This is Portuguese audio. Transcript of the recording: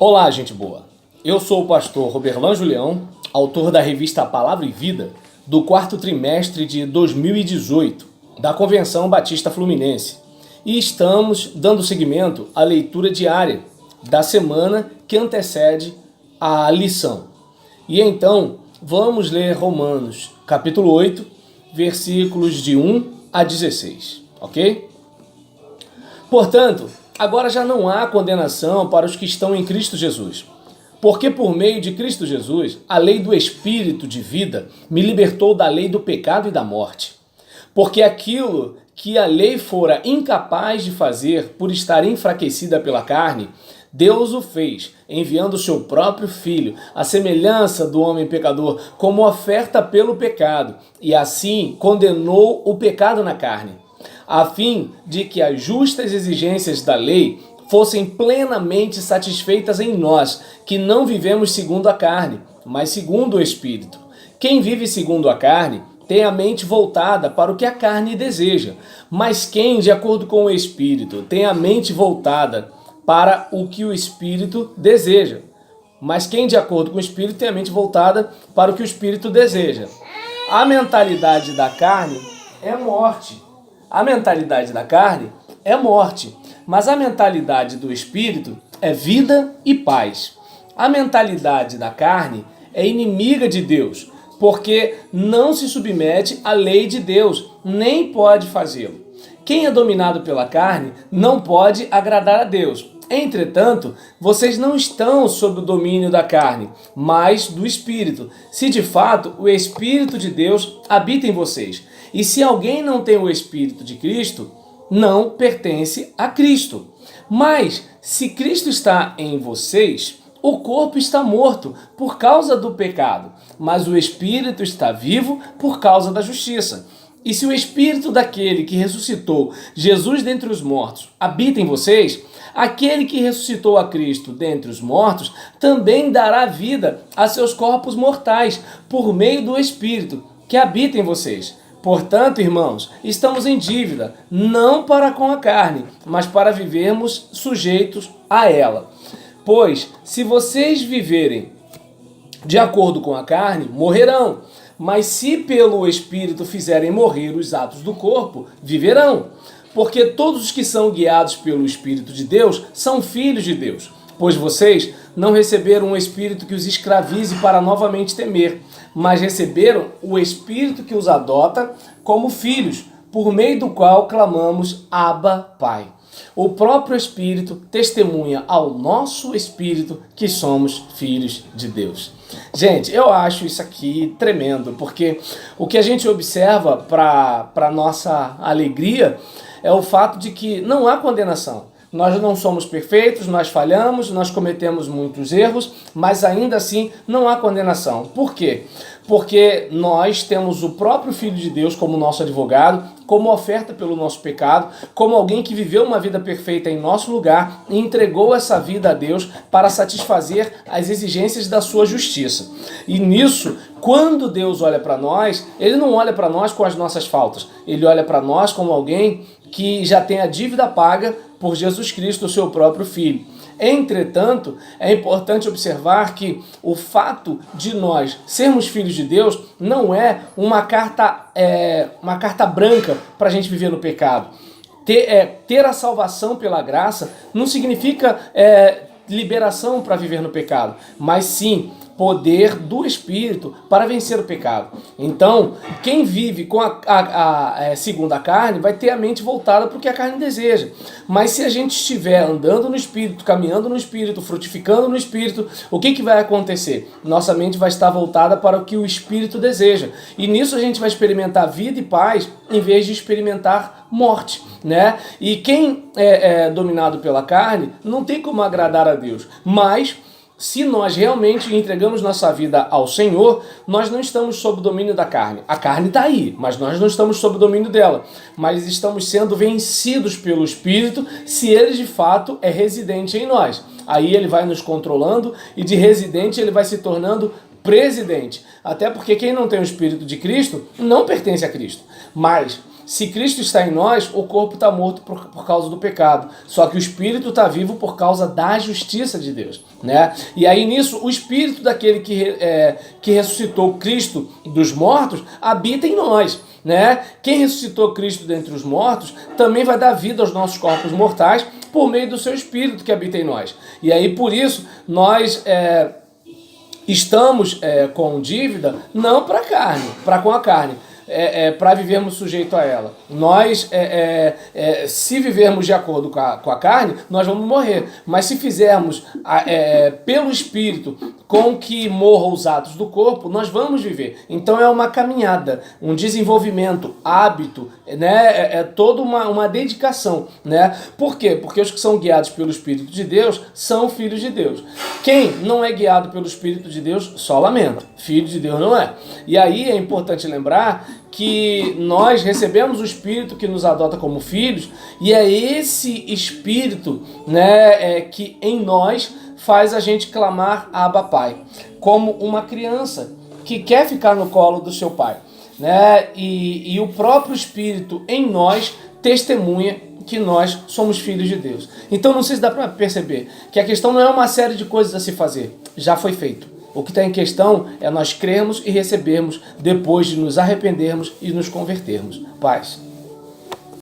Olá, gente boa. Eu sou o pastor Roberlan Julião, autor da revista Palavra e Vida, do quarto trimestre de 2018, da Convenção Batista Fluminense. E estamos dando seguimento à leitura diária da semana que antecede a lição. E então, vamos ler Romanos, capítulo 8, versículos de 1 a 16, ok? Portanto, agora já não há condenação para os que estão em Cristo Jesus. Porque por meio de Cristo Jesus, a lei do Espírito de vida me libertou da lei do pecado e da morte. Porque aquilo que a lei fora incapaz de fazer por estar enfraquecida pela carne, Deus o fez, enviando o seu próprio Filho, à semelhança do homem pecador, como oferta pelo pecado, e assim condenou o pecado na carne, a fim de que as justas exigências da lei fossem plenamente satisfeitas em nós, que não vivemos segundo a carne, mas segundo o Espírito. Quem vive segundo a carne tem a mente voltada para o que a carne deseja, mas quem, de acordo com o Espírito, tem a mente voltada para o que o Espírito deseja. Mas quem, de acordo com o Espírito, tem a mente voltada para o que o Espírito deseja. A mentalidade da carne é morte. A mentalidade da carne é morte, mas a mentalidade do Espírito é vida e paz. A mentalidade da carne é inimiga de Deus, porque não se submete à lei de Deus, nem pode fazê-lo. Quem é dominado pela carne não pode agradar a Deus. Entretanto, vocês não estão sob o domínio da carne, mas do Espírito, se de fato o Espírito de Deus habita em vocês. E se alguém não tem o Espírito de Cristo, não pertence a Cristo. Mas, se Cristo está em vocês, o corpo está morto por causa do pecado, mas o Espírito está vivo por causa da justiça. E se o Espírito daquele que ressuscitou Jesus dentre os mortos habita em vocês, aquele que ressuscitou a Cristo dentre os mortos também dará vida a seus corpos mortais por meio do Espírito que habita em vocês. Portanto, irmãos, estamos em dívida, não para com a carne, mas para vivermos sujeitos a ela. Pois, se vocês viverem de acordo com a carne, morrerão. Mas se pelo Espírito fizerem morrer os atos do corpo, viverão. Porque todos os que são guiados pelo Espírito de Deus são filhos de Deus. Pois vocês não receberam um espírito que os escravize para novamente temer, mas receberam o Espírito que os adota como filhos, por meio do qual clamamos Abba, Pai. O próprio Espírito testemunha ao nosso espírito que somos filhos de Deus. Gente, eu acho isso aqui tremendo, porque o que a gente observa para nossa alegria é o fato de que não há condenação. Nós não somos perfeitos, nós falhamos, nós cometemos muitos erros, mas ainda assim não há condenação. Por quê? Porque nós temos o próprio Filho de Deus como nosso advogado, como oferta pelo nosso pecado, como alguém que viveu uma vida perfeita em nosso lugar e entregou essa vida a Deus para satisfazer as exigências da sua justiça. E nisso, quando Deus olha para nós, Ele não olha para nós com as nossas faltas, Ele olha para nós como alguém que já tem a dívida paga por Jesus Cristo, o seu próprio Filho. Entretanto, é importante observar que o fato de nós sermos filhos de Deus não é uma carta branca para a gente viver no pecado. Ter a salvação pela graça não significa liberação para viver no pecado, mas sim poder do Espírito para vencer o pecado. Então, quem vive com segundo a carne vai ter a mente voltada para o que a carne deseja. Mas se a gente estiver andando no Espírito, caminhando no Espírito, frutificando no Espírito, o que vai acontecer? Nossa mente vai estar voltada para o que o Espírito deseja. E nisso a gente vai experimentar vida e paz em vez de experimentar morte, né? E quem é dominado pela carne não tem como agradar a Deus. Mas se nós realmente entregamos nossa vida ao Senhor, nós não estamos sob o domínio da carne. A carne está aí, mas nós não estamos sob o domínio dela. Mas estamos sendo vencidos pelo Espírito, se Ele de fato é residente em nós. Aí Ele vai nos controlando e de residente Ele vai se tornando presidente. Até porque quem não tem o Espírito de Cristo não pertence a Cristo. Mas Se Cristo está em nós, o corpo está morto por causa do pecado. Só que o Espírito está vivo por causa da justiça de Deus, né? E aí nisso, o Espírito daquele que ressuscitou Cristo dos mortos habita em nós, né? Quem ressuscitou Cristo dentre os mortos também vai dar vida aos nossos corpos mortais por meio do seu Espírito que habita em nós. E aí por isso nós estamos com dívida não para a carne, para com a carne, para vivermos sujeito a ela. Nós, se vivermos de acordo com a carne, nós vamos morrer. Mas se fizermos pelo Espírito com que morram os atos do corpo, nós vamos viver. Então é uma caminhada, um desenvolvimento, hábito, né? É toda uma dedicação, né? Por quê? Porque os que são guiados pelo Espírito de Deus são filhos de Deus. Quem não é guiado pelo Espírito de Deus só lamenta. Filho de Deus não é. E aí é importante lembrar que nós recebemos o Espírito que nos adota como filhos, e é esse Espírito, né, que em nós faz a gente clamar Abba Pai, como uma criança que quer ficar no colo do seu pai, né? E o próprio Espírito em nós testemunha que nós somos filhos de Deus. Então não sei se dá para perceber que a questão não é uma série de coisas a se fazer, já foi feito. O que está em questão é nós crermos e recebermos depois de nos arrependermos e nos convertermos. Paz.